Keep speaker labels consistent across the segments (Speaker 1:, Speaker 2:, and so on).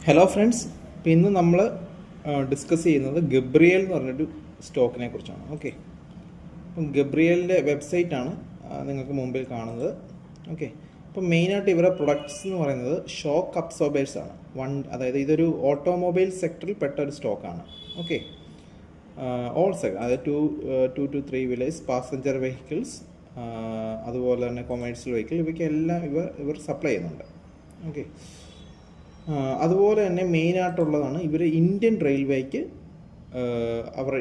Speaker 1: Hello friends, ഇപ്പോൾ ഇന്ന് നമ്മൾ ഡിസ്കസ് ചെയ്യുന്നത് ഗബ്രിയേൽ എന്ന് പറഞ്ഞൊരു സ്റ്റോക്കിനെ കുറിച്ചാണ്. ഓക്കെ, അപ്പം ഗബ്രിയേലിൻ്റെ വെബ്സൈറ്റാണ് നിങ്ങൾക്ക് മുമ്പിൽ കാണുന്നത്. ഓക്കെ, അപ്പം മെയിനായിട്ട് ഇവരുടെ പ്രൊഡക്ട്സ് എന്ന് പറയുന്നത് ഷോക്ക് അബ്സോർബേഴ്സ് ആണ്. അതായത് ഇതൊരു ഓട്ടോമൊബൈൽ സെക്ടറിൽ പെട്ട ഒരു സ്റ്റോക്കാണ്. ഓക്കെ, ഓൾ സെക്ടർ, അതായത് two two three wheelers, passenger vehicles, അതുപോലെ തന്നെ കൊമേഴ്ഷ്യൽ വെഹിക്കിൾ, ഇവയ്ക്കെല്ലാം ഇവർ സപ്ലൈ ചെയ്യുന്നുണ്ട്. ഓക്കെ, അതുപോലെ തന്നെ മെയിനായിട്ടുള്ളതാണ് ഇവർ ഇന്ത്യൻ റെയിൽവേക്ക്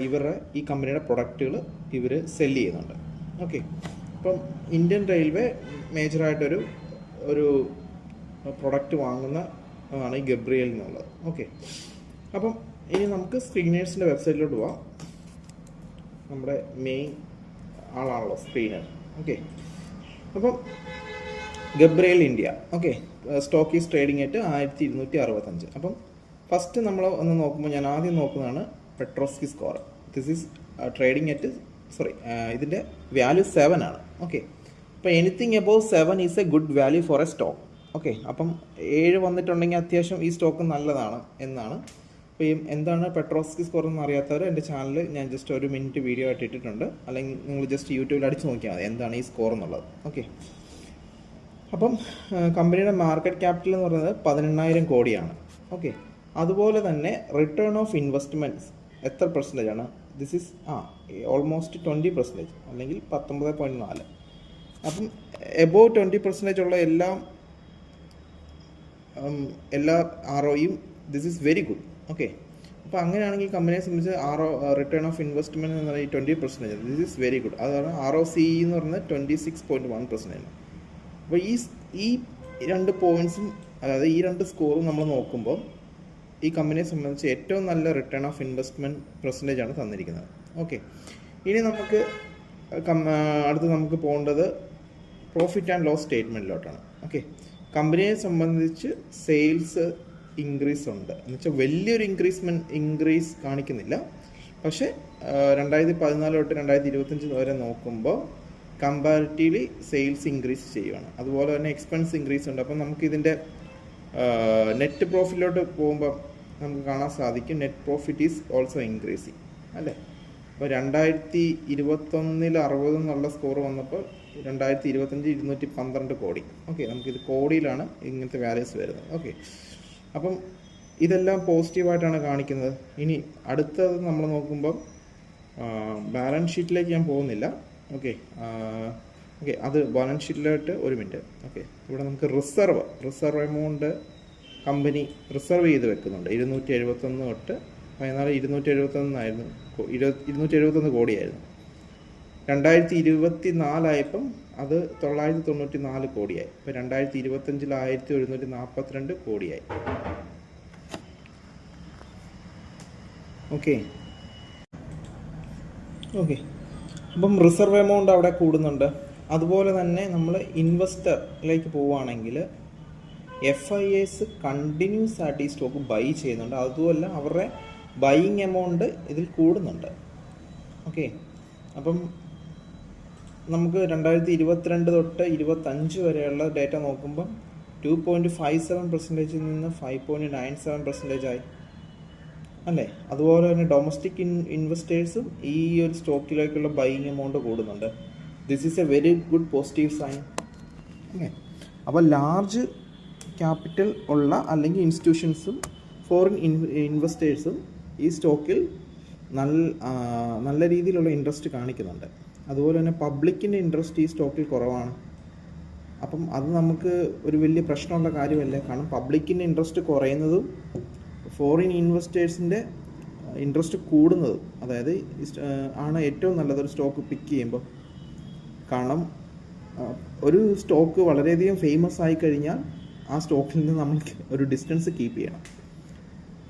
Speaker 1: ഇവരുടെ ഈ കമ്പനിയുടെ പ്രൊഡക്റ്റുകൾ ഇവർ സെല്ല് ചെയ്യുന്നുണ്ട്. ഓക്കെ, അപ്പം ഇന്ത്യൻ റെയിൽവേ മേജറായിട്ടൊരു പ്രൊഡക്റ്റ് വാങ്ങുന്ന ആണ് ഈ ഗബ്രിയേൽ എന്നുള്ളത്. ഓക്കെ, അപ്പം ഇനി നമുക്ക് സ്ക്രീനേഴ്സിൻ്റെ വെബ്സൈറ്റിലോട്ട് പോവാം. നമ്മുടെ മെയിൻ ആളാണല്ലോ സ്ക്രീനർ. ഓക്കെ, അപ്പം Gabriel India. Okay, stock is trading at 1265. അപ്പം ഫസ്റ്റ് നമ്മൾ ഒന്ന് നോക്കുമ്പോൾ ഞാൻ ആദ്യം നോക്കുന്നതാണ് Piotroski score. This is trading at ഇതിൻ്റെ വാല്യൂ 7 ആണ്. ഓക്കെ, അപ്പോൾ anything above 7 is a good value for a stock. Okay, അപ്പം 7 വന്നിട്ടുണ്ടെങ്കിൽ അത്യാവശ്യം ഈ സ്റ്റോക്ക് നല്ലതാണ് എന്നാണ്. അപ്പോൾ ഈ എന്താണ് പെട്രോസ്കി സ്കോർ എന്ന് അറിയാത്തവർ എൻ്റെ ചാനലിൽ ഞാൻ ജസ്റ്റ് 1 മിനിറ്റ് വീഡിയോ ആയിട്ട് ഇട്ടിട്ടുണ്ട്. അല്ലെങ്കിൽ നിങ്ങൾ ജസ്റ്റ് യൂട്യൂബിൽ അടിച്ച് നോക്കിയാൽ മതി എന്താണ് ഈ സ്കോർ എന്നുള്ളത്. ഓക്കെ, അപ്പം കമ്പനിയുടെ മാർക്കറ്റ് ക്യാപിറ്റൽ എന്ന് പറയുന്നത് 18,000 കോടിയാണ്. ഓക്കെ, അതുപോലെ തന്നെ റിട്ടേൺ ഓഫ് ഇൻവെസ്റ്റ്മെൻറ്റ്സ് എത്ര പെർസെൻറ്റേജ് ആണ്? ദിസ് ഈസ് ഓൾമോസ്റ്റ് 20%, അല്ലെങ്കിൽ 19.4. അപ്പം എബോവ് 20% ഉള്ള എല്ലാ ROയും this is very good. Okay, അപ്പോൾ അങ്ങനെയാണെങ്കിൽ കമ്പനിയെ സംബന്ധിച്ച് റിട്ടേൺ ഓഫ് ഇൻവെസ്റ്റ്മെൻറ്റ് എന്ന് പറയുന്നത് 20%, ദിസ് ഈസ് വെരി ഗുഡ്. അത് പറഞ്ഞാൽ ROCE എന്ന് പറയുന്നത് 26.1%. അപ്പോൾ ഈ രണ്ട് പോയിൻറ്റ്സും, അതായത് ഈ രണ്ട് സ്കോറും നമ്മൾ നോക്കുമ്പോൾ ഈ കമ്പനിയെ സംബന്ധിച്ച് ഏറ്റവും നല്ല റിട്ടേൺ ഓഫ് ഇൻവെസ്റ്റ്മെൻറ്റ് പെർസെൻറ്റേജ് ആണ് തന്നിരിക്കുന്നത്. ഓക്കെ, ഇനി അടുത്ത് നമുക്ക് പോകേണ്ടത് പ്രോഫിറ്റ് ആൻഡ് ലോസ് സ്റ്റേറ്റ്മെൻറ്റിലോട്ടാണ്. ഓക്കെ, കമ്പനിയെ സംബന്ധിച്ച് സെയിൽസ് ഇൻക്രീസ് ഉണ്ട്, എന്നുവെച്ചാൽ വലിയൊരു ഇൻക്രീസ് കാണിക്കുന്നില്ല. പക്ഷേ 2014 തൊട്ട് 2025 വരെ നോക്കുമ്പോൾ കമ്പാരിറ്റീവ്ലി സെയിൽസ് ഇൻക്രീസ് ചെയ്യുകയാണ്. അതുപോലെ തന്നെ എക്സ്പെൻസ് ഇൻക്രീസ് ഉണ്ട്. അപ്പം നമുക്കിതിൻ്റെ നെറ്റ് പ്രോഫിറ്റിലോട്ട് പോകുമ്പോൾ നമുക്ക് കാണാൻ സാധിക്കും net profit is also increasing, അല്ലേ? അപ്പോൾ 2021 60 എന്നുള്ള സ്കോർ വന്നപ്പോൾ 2025 212 കോടി. ഓക്കെ, നമുക്കിത് കോടിയിലാണ് ഇങ്ങനത്തെ വാല്യൂസ് വരുന്നത്. ഓക്കെ, അപ്പം ഇതെല്ലാം പോസിറ്റീവായിട്ടാണ് കാണിക്കുന്നത്. ഇനി അടുത്തത് നമ്മൾ നോക്കുമ്പം ബാലൻസ് ഷീറ്റിലേക്ക് ഞാൻ പോകുന്നില്ല. ഓക്കെ, അത് ബാലൻസ് ഷീറ്റിലോട്ട് 1 മിനിറ്റ്. ഓക്കെ, ഇവിടെ നമുക്ക് റിസർവ് എമൗണ്ട് കമ്പനി റിസർവ് ചെയ്ത് വെക്കുന്നുണ്ട്. 271 തൊട്ട് 271 271 കോടിയായിരുന്നു. 2024 ആയപ്പം അത് 994 കോടിയായി. ഇപ്പോൾ 2025 1142 കോടിയായി. ഓക്കെ, അപ്പം റിസർവ് എമൗണ്ട് അവിടെ കൂടുന്നുണ്ട്. അതുപോലെ തന്നെ നമ്മൾ ഇൻവെസ്റ്ററിലേക്ക് പോവുകയാണെങ്കിൽ FIAs കണ്ടിന്യൂസ് ആയിട്ട് ഈ സ്റ്റോക്ക് ബൈ ചെയ്യുന്നുണ്ട്. അതുമല്ല അവരുടെ ബൈയിങ് എമൗണ്ട് ഇതിൽ കൂടുന്നുണ്ട്. ഓക്കെ, അപ്പം നമുക്ക് 2022 തൊട്ട് 2025 വരെയുള്ള ഡേറ്റ നോക്കുമ്പം 2.57% നിന്ന് 5.97% ആയി, അല്ലേ? അതുപോലെ തന്നെ ഡൊമസ്റ്റിക് ഇൻവെസ്റ്റേഴ്സും ഈ ഒരു സ്റ്റോക്കിലേക്കുള്ള ബൈയിങ് എമൗണ്ട് കൂടുന്നുണ്ട്. This is a very good positive sign. Okay, അപ്പോൾ ലാർജ് ക്യാപിറ്റൽ ഉള്ള അല്ലെങ്കിൽ ഇൻസ്റ്റിറ്റ്യൂഷൻസും ഫോറിൻ ഇൻവെസ്റ്റേഴ്സും ഈ സ്റ്റോക്കിൽ നല്ല രീതിയിലുള്ള ഇൻട്രസ്റ്റ് കാണിക്കുന്നുണ്ട്. അതുപോലെ തന്നെ പബ്ലിക്കിൻ്റെ ഇൻട്രസ്റ്റ് ഈ സ്റ്റോക്കിൽ കുറവാണ്. അപ്പം അത് നമുക്ക് ഒരു വലിയ പ്രശ്നമുള്ള കാര്യമല്ല. കാരണം പബ്ലിക്കിൻ്റെ ഇൻട്രസ്റ്റ് കുറയുന്നതും ഫോറിൻ ഇൻവെസ്റ്റേഴ്സിൻ്റെ ഇൻട്രസ്റ്റ് കൂടുന്നതും, അതായത് ആണ് ഏറ്റവും നല്ലതൊരു സ്റ്റോക്ക് പിക്ക് ചെയ്യുമ്പോൾ. കാരണം ഒരു സ്റ്റോക്ക് വളരെയധികം ഫേമസ് ആയി കഴിഞ്ഞാൽ ആ സ്റ്റോക്കിൽ നിന്ന് നമ്മൾ ഒരു ഡിസ്റ്റൻസ് കീപ്പ് ചെയ്യണം.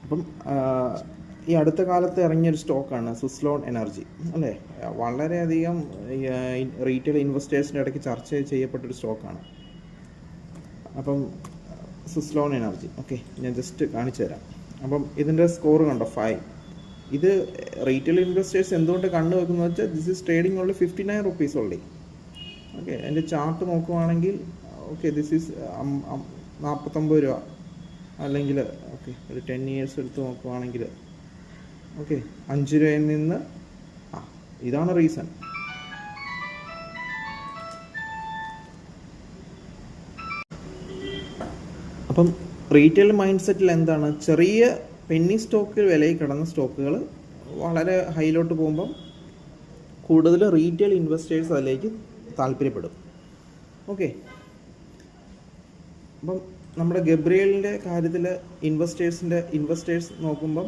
Speaker 1: അപ്പം ഈ അടുത്ത കാലത്ത് ഇറങ്ങിയൊരു സ്റ്റോക്കാണ് സുസ്ലോൺ എനർജി, അല്ലേ? വളരെയധികം റീറ്റെയിൽ ഇൻവെസ്റ്റേഴ്സിൻ്റെ ഇടയ്ക്ക് ചർച്ച ചെയ്യപ്പെട്ടൊരു സ്റ്റോക്കാണ്. അപ്പം സുസ്ലോൺ എനർജി, ഓക്കെ, ഞാൻ ജസ്റ്റ് കാണിച്ചു തരാം. അപ്പം ഇതിൻ്റെ സ്കോർ കണ്ടോ, 5. ഇത് റീറ്റെയിൽ ഇൻവെസ്റ്റേഴ്സ് എന്തുകൊണ്ട് കണ്ടു വെക്കുന്നത് വെച്ചാൽ this is trading only 59 rupees only. Okay, എൻ്റെ ചാർട്ട് നോക്കുവാണെങ്കിൽ ഓക്കെ ദിസ് ഈസ് 49 രൂപ. അല്ലെങ്കിൽ ഓക്കെ ഒരു 10 ഇയേഴ്സ് എടുത്ത് നോക്കുവാണെങ്കിൽ ഓക്കെ 5 രൂപയിൽ നിന്ന് ഇതാണ് റീസൺ. അപ്പം റീറ്റെയിൽ മൈൻഡ് സെറ്റിൽ എന്താണ്, ചെറിയ പെന്നി സ്റ്റോക്കിൽ വിലയിൽ കിടന്ന സ്റ്റോക്കുകൾ വളരെ ഹൈയിലോട്ട് പോകുമ്പം കൂടുതൽ റീറ്റെയിൽ ഇൻവെസ്റ്റേഴ്സ് അതിലേക്ക് താല്പര്യപ്പെടും. ഓക്കെ, അപ്പം നമ്മുടെ ഗബ്രിയലിൻ്റെ കാര്യത്തിൽ ഇൻവെസ്റ്റേഴ്സ് നോക്കുമ്പം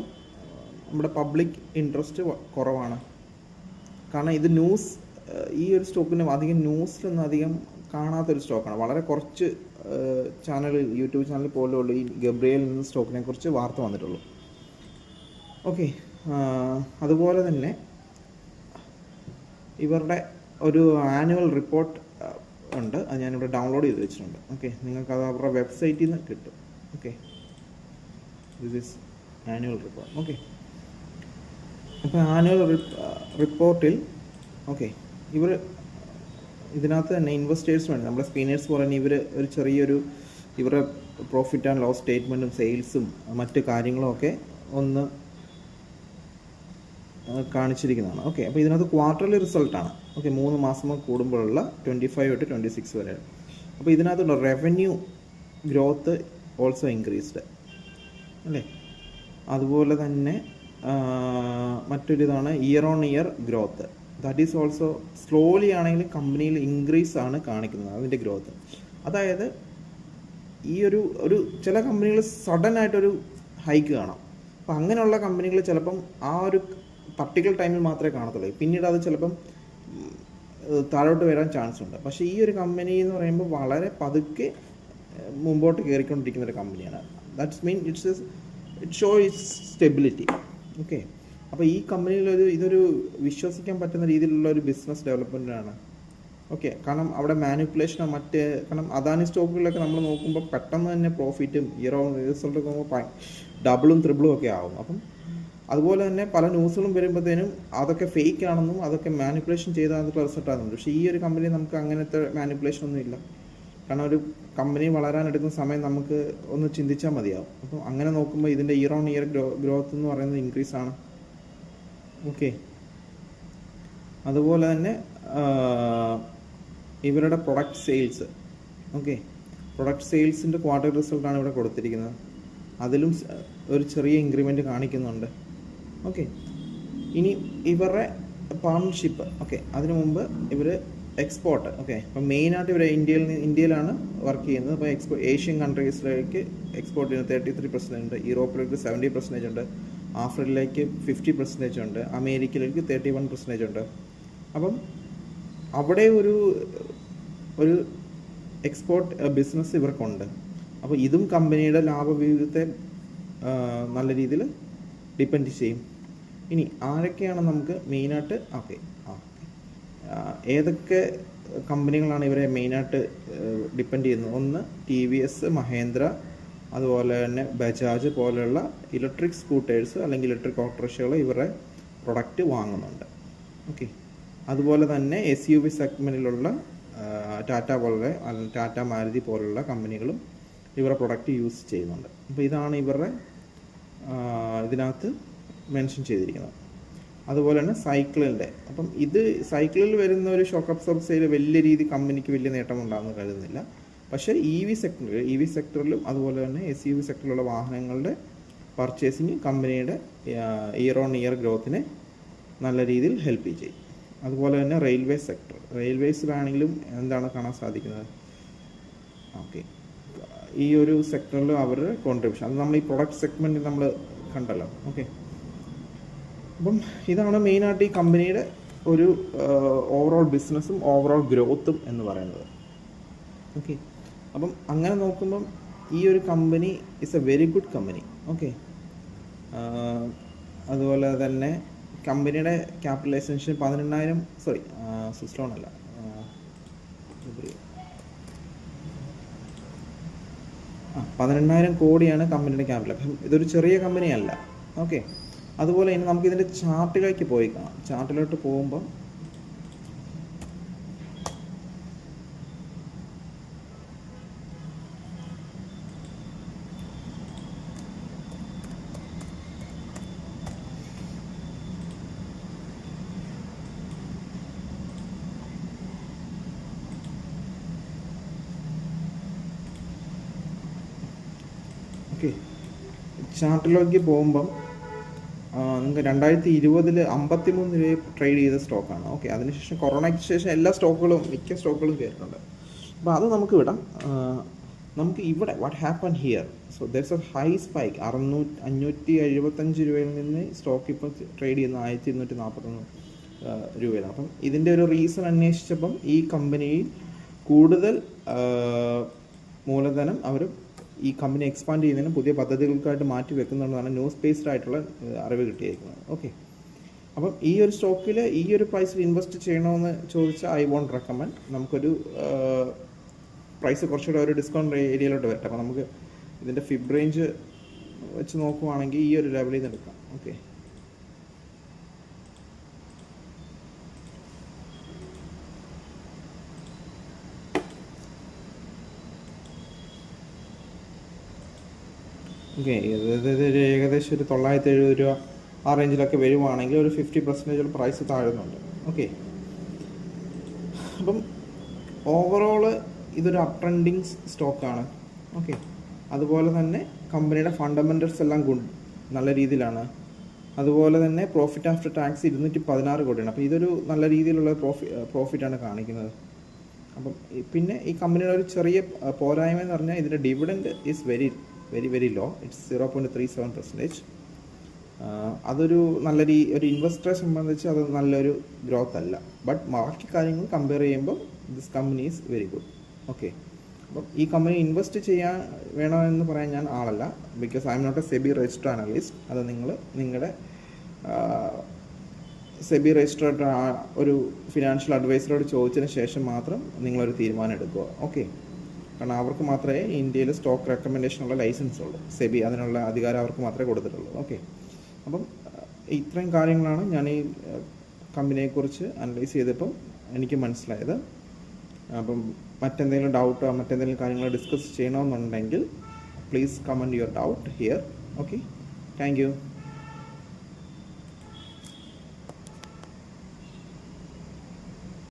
Speaker 1: നമ്മുടെ പബ്ലിക് ഇൻട്രസ്റ്റ് കുറവാണ്. കാരണം ഇത് ഈ ഒരു സ്റ്റോക്കിന് അധികം ന്യൂസിലൊന്നും അധികം കാണാത്തൊരു സ്റ്റോക്കാണ്. വളരെ കുറച്ച് യൂട്യൂബ് ചാനൽ പോലും ഉള്ളൂ ഈ ഗബ്രിയൽ എന്ന സ്റ്റോക്കിനെ കുറിച്ച് വാർത്ത വന്നിട്ടുള്ളൂ. ഓക്കെ, അതുപോലെ തന്നെ ഇവരുടെ ഒരു ആനുവൽ റിപ്പോർട്ട് ഉണ്ട്, അത് ഞാനിവിടെ ഡൗൺലോഡ് ചെയ്ത് വെച്ചിട്ടുണ്ട്. ഓക്കെ, നിങ്ങൾക്കത് അവരുടെ വെബ്സൈറ്റിൽ നിന്ന് കിട്ടും. Okay, this is annual report. Okay, അപ്പോൾ ആനുവൽ റിപ്പോർട്ടിൽ ഓക്കെ ഇവർ ഇതിനകത്ത് തന്നെ ഇൻവെസ്റ്റേഴ്സ് വേണ്ടി നമ്മുടെ സ്പീനേഴ്സ് പോലെ തന്നെ ഇവർ ഒരു ചെറിയൊരു ഇവരുടെ പ്രോഫിറ്റ് ആൻഡ് ലോസ് സ്റ്റേറ്റ്മെൻറ്റും സെയിൽസും മറ്റ് കാര്യങ്ങളും ഒക്കെ ഒന്ന് കാണിച്ചിരിക്കുന്നതാണ്. ഓക്കെ, അപ്പോൾ ഇതിനകത്ത് ക്വാർട്ടർലി റിസൾട്ടാണ്. ഓക്കെ, 3 മാസം കൂടുമ്പോഴുള്ള 25 തൊട്ട് 26 വരെ. അപ്പോൾ ഇതിനകത്തുള്ള റവന്യൂ ഗ്രോത്ത് ഓൾസോ ഇൻക്രീസ്ഡ് അല്ലേ. അതുപോലെ തന്നെ മറ്റൊരിതാണ് year on year growth, that is also slowly ആണെങ്കിലും കമ്പനിയിൽ ഇൻക്രീസ് ആണ് കാണിക്കുന്നത് അതിൻ്റെ ഗ്രോത്ത്. അതായത് ഈ ഒരു ചില കമ്പനികൾ സഡൻ ആയിട്ടൊരു ഹൈക്ക് കാണാം. അപ്പം അങ്ങനെയുള്ള കമ്പനികൾ ചിലപ്പം ആ ഒരു പർട്ടിക്കുലർ ടൈമിൽ മാത്രമേ കാണത്തുള്ളൂ, പിന്നീട് അത് ചിലപ്പം താഴോട്ട് വരാൻ ചാൻസ് ഉണ്ട്. പക്ഷേ ഈ ഒരു കമ്പനി എന്ന് പറയുമ്പോൾ വളരെ പതുക്കെ മുമ്പോട്ട് കയറിക്കൊണ്ടിരിക്കുന്ന ഒരു കമ്പനിയാണ്. That's mean it show it's stability. Okay, അപ്പോൾ ഈ കമ്പനിയിൽ ഇതൊരു വിശ്വസിക്കാൻ പറ്റുന്ന രീതിയിലുള്ള ഒരു ബിസിനസ് ഡെവലപ്മെൻറ്റാണ്. ഓക്കെ, കാരണം അവിടെ മാനിപ്പുലേഷനോ കാരണം അദാനി സ്റ്റോക്കുകളിലൊക്കെ നമ്മൾ നോക്കുമ്പോൾ പെട്ടെന്ന് തന്നെ പ്രോഫിറ്റും ഇയർ ഓൺ റിസൾട്ടൊക്കെ നോക്കുമ്പോൾ ഡബിളും ത്രിബിളും ഒക്കെ ആവും. അപ്പം അതുപോലെ തന്നെ പല ന്യൂസുകളും വരുമ്പോഴത്തേനും അതൊക്കെ ഫേക്ക് ആണെന്നും അതൊക്കെ മാനിപ്പുലേഷൻ ചെയ്താൽ റിസൾട്ടാകുന്നുണ്ട്. പക്ഷേ ഈ ഒരു കമ്പനി നമുക്ക് അങ്ങനത്തെ മാനിപ്പുലേഷൻ ഒന്നും ഇല്ല. കാരണം ഒരു കമ്പനി വളരാനെടുക്കുന്ന സമയം നമുക്ക് ഒന്ന് ചിന്തിച്ചാൽ മതിയാവും. അപ്പം അങ്ങനെ നോക്കുമ്പോൾ ഇതിൻ്റെ ഇയർ ഓൺ ഇയർ ഗ്രോത്ത് എന്ന് പറയുന്നത് ഇൻക്രീസ് ആണ്. ഓക്കെ, അതുപോലെ തന്നെ ഇവരുടെ പ്രൊഡക്റ്റ് സെയിൽസ്, ഓക്കെ പ്രൊഡക്റ്റ് സെയിൽസിൻ്റെ ക്വാർട്ടർ റിസൾട്ടാണ് ഇവിടെ കൊടുത്തിരിക്കുന്നത്. അതിലും ഒരു ചെറിയ ഇൻക്രിമെൻ്റ് കാണിക്കുന്നുണ്ട്. ഓക്കെ, ഇനി ഇവരുടെ പാർട്ണർഷിപ്പ്, ഓക്കെ അതിനു മുമ്പ് ഇവർ എക്സ്പോർട്ട്, ഓക്കെ ഇപ്പം മെയിനായിട്ട് ഇവർ ഇന്ത്യയിലാണ് വർക്ക് ചെയ്യുന്നത്. അപ്പോൾ ഏഷ്യൻ കൺട്രീസിലേക്ക് എക്സ്പോർട്ട് ചെയ്യുന്നത് 33% ഉണ്ട്, യൂറോപ്പിലേക്ക് 70% ഉണ്ട്, ആഫ്രിക്കയിലേക്ക് 50% ഉണ്ട്, അമേരിക്കയിലേക്ക് 31% ഉണ്ട്. അപ്പം അവിടെ ഒരു എക്സ്പോർട്ട് ബിസിനസ് ഇവർക്കുണ്ട്. അപ്പോൾ ഇതും കമ്പനിയുടെ ലാഭവിഹിതത്തെ നല്ല രീതിയിൽ ഡിപ്പെൻഡ് ചെയ്യും. ഇനി ആരൊക്കെയാണ് നമുക്ക് മെയിനായിട്ട് ഏതൊക്കെ കമ്പനികളാണ് ഇവരെ മെയിനായിട്ട് ഡിപ്പെൻഡ് ചെയ്യുന്നത്? ഒന്ന് TVS, മഹേന്ദ്ര, അതുപോലെ തന്നെ ബജാജ് പോലെയുള്ള ഇലക്ട്രിക് സ്കൂട്ടേഴ്സ് അല്ലെങ്കിൽ ഇലക്ട്രിക് ഓട്ടോറിക്ഷകൾ ഇവരുടെ പ്രൊഡക്റ്റ് വാങ്ങുന്നുണ്ട്. ഓക്കെ, അതുപോലെ തന്നെ SUV സെഗ്മെൻറ്റിലുള്ള ടാറ്റ പോലുള്ള ടാറ്റ മാരുതി പോലുള്ള കമ്പനികളും ഇവരുടെ പ്രൊഡക്റ്റ് യൂസ് ചെയ്യുന്നുണ്ട്. അപ്പോൾ ഇതാണ് ഇവരുടെ ഇതിനകത്ത് മെൻഷൻ ചെയ്തിരിക്കുന്നത്. അതുപോലെ തന്നെ സൈക്കിളിൻ്റെ, അപ്പം ഇത് സൈക്കിളിൽ വരുന്ന ഒരു ഷോക്ക് അബ്സോർബ് വലിയ രീതി കമ്പനിക്ക് വലിയ നേട്ടം ഉണ്ടാകുമെന്ന് കരുതുന്നില്ല. പക്ഷേ EV സെക്ടറിലും അതുപോലെ തന്നെ SUV സെക്ടറിലുള്ള വാഹനങ്ങളുടെ പർച്ചേസിങ് കമ്പനിയുടെ ഇയർ ഓൺ ഇയർ ഗ്രോത്തിനെ നല്ല രീതിയിൽ ഹെൽപ്പ് ചെയ്യും. അതുപോലെ തന്നെ റെയിൽവേസിലാണെങ്കിലും എന്താണ് കാണാൻ സാധിക്കുന്നത്? ഓക്കെ, ഈ ഒരു സെക്ടറിൽ അവരുടെ കോൺട്രിബ്യൂഷൻ അത് നമ്മൾ ഈ പ്രൊഡക്റ്റ് സെഗ്മെൻറ്റിൽ നമ്മൾ കണ്ടല്ലോ. ഓക്കെ, അപ്പം ഇതാണ് മെയിനായിട്ട് ഈ കമ്പനിയുടെ ഒരു ഓവറോൾ ബിസിനസ്സും ഓവറോൾ ഗ്രോത്തും എന്ന് പറയുന്നത്. ഓക്കെ, അപ്പം അങ്ങനെ നോക്കുമ്പം ഈ ഒരു company is A very good company. Okay, അതുപോലെ തന്നെ കമ്പനിയുടെ ക്യാപിറ്റലൈസേഷൻ 18,000 കോടിയാണ് കമ്പനിയുടെ ക്യാപിറ്റൽ. അപ്പം ഇതൊരു ചെറിയ കമ്പനിയല്ല. ഓക്കെ, അതുപോലെ ഇനി നമുക്കിതിൻ്റെ ചാർട്ടിലേക്ക് പോയി കാണാം. ചാർട്ടിലോട്ട് പോകുമ്പം ഓക്കെ, ചാർട്ടിലേക്ക് പോകുമ്പം നിങ്ങൾക്ക് 2020 53 രൂപ ട്രേഡ് ചെയ്ത സ്റ്റോക്കാണ്. ഓക്കെ, അതിനുശേഷം കൊറോണയ്ക്ക് ശേഷം എല്ലാ സ്റ്റോക്കുകളും മിക്ക സ്റ്റോക്കുകളും കയറിയിട്ടുണ്ട്. അപ്പോൾ അത് നമുക്ക് വിടാം. നമുക്ക് ഇവിടെ വാട്ട് ഹാപ്പൻ ഹിയർ, സോ ദർസ് എ ഹൈ സ്പൈക്ക് 575 രൂപയിൽ നിന്ന് സ്റ്റോക്ക് ഇപ്പോൾ ട്രേഡ് ചെയ്യുന്ന 1241 രൂപയിലാണ്. അപ്പം ഇതിൻ്റെ ഒരു റീസൺ അന്വേഷിച്ചപ്പം ഈ കമ്പനിയിൽ കൂടുതൽ മൂലധനം അവർ ഈ കമ്പനി എക്സ്പാൻഡ് ചെയ്യുന്നതിന് പുതിയ പദ്ധതികൾക്കായിട്ട് മാറ്റി വെക്കുന്നുണ്ടെന്നാണ് ന്യൂസ് ബേസ്ഡ് ആയിട്ടുള്ള അറിവ് കിട്ടിയിരിക്കുന്നത്. ഓക്കെ, അപ്പം ഈ ഒരു സ്റ്റോക്കിൽ ഈ ഒരു പ്രൈസിൽ ഇൻവെസ്റ്റ് ചെയ്യണമെന്ന് ചോദിച്ചാൽ ഐ വോണ്ട് റെക്കമെൻഡ്. നമുക്കൊരു പ്രൈസ് കുറച്ചുകൂടെ ഒരു ഡിസ്കൗണ്ട് ഏരിയയിലോട്ട് വരട്ടെ. അപ്പോൾ നമുക്ക് ഇതിൻ്റെ ഫിബ് റേഞ്ച് വെച്ച് നോക്കുവാണെങ്കിൽ ഈ ഒരു ലെവലിൽ നിന്ന് എടുക്കാം. ഓക്കെ, ഓക്കെ, ഇത് ഏകദേശം ഒരു 970 രൂപ ആ റേഞ്ചിലൊക്കെ വരുവാണെങ്കിൽ ഒരു 50% പ്രൈസ് താഴുന്നുണ്ട്. ഓക്കെ, അപ്പം ഓവറോള് ഇതൊരു അപ് ട്രെൻഡിങ് സ്റ്റോക്കാണ്. ഓക്കെ, അതുപോലെ തന്നെ കമ്പനിയുടെ ഫണ്ടമെൻ്റൽസ് എല്ലാം നല്ല രീതിയിലാണ്. അതുപോലെ തന്നെ പ്രോഫിറ്റ് ആഫ്റ്റർ ടാക്സ് 216 കോടിയാണ്. അപ്പോൾ ഇതൊരു നല്ല രീതിയിലുള്ള പ്രോഫിറ്റാണ് കാണിക്കുന്നത്. അപ്പം പിന്നെ ഈ കമ്പനിയുടെ ഒരു ചെറിയ പോരായ്മ എന്ന് പറഞ്ഞാൽ ഇതിൻ്റെ dividend is very very very low. It's 0.37%. അതൊരു നല്ല ഒരു ഇൻവെസ്റ്ററെ സംബന്ധിച്ച് അത് നല്ലൊരു ഗ്രോത്ത് അല്ല. ബട്ട് ബാക്കി കാര്യങ്ങൾ കമ്പയർ ചെയ്യുമ്പോൾ this company is very good. Okay, അപ്പം ഈ കമ്പനി ഇൻവെസ്റ്റ് ചെയ്യാൻ വേണമെന്ന് പറയാൻ ഞാൻ ആളല്ല, because I am not a SEBI registered analyst. അത് നിങ്ങളുടെ സെബി രജിസ്റ്റർഡ് ഒരു ഫിനാൻഷ്യൽ അഡ്വൈസറോട് ചോദിച്ചതിന് ശേഷം മാത്രം നിങ്ങളൊരു തീരുമാനം എടുക്കുക. ഓക്കെ, കാരണം അവർക്ക് മാത്രമേ ഇന്ത്യയിൽ സ്റ്റോക്ക് റെക്കമെൻഡേഷനുള്ള ലൈസൻസ് ഉള്ളൂ. സെബി അതിനുള്ള അധികാരം അവർക്ക് മാത്രമേ കൊടുത്തിട്ടുള്ളൂ. ഓക്കെ, അപ്പം ഇത്രയും കാര്യങ്ങളാണ് ഞാൻ ഈ കമ്പനിയെക്കുറിച്ച് അനലൈസ് ചെയ്തപ്പം എനിക്ക് മനസ്സിലായത്. അപ്പം മറ്റെന്തെങ്കിലും ഡൗട്ടോ മറ്റെന്തെങ്കിലും കാര്യങ്ങൾ ഡിസ്കസ് ചെയ്യണമെന്നുണ്ടെങ്കിൽ please comment your doubt here. Okay, thank you.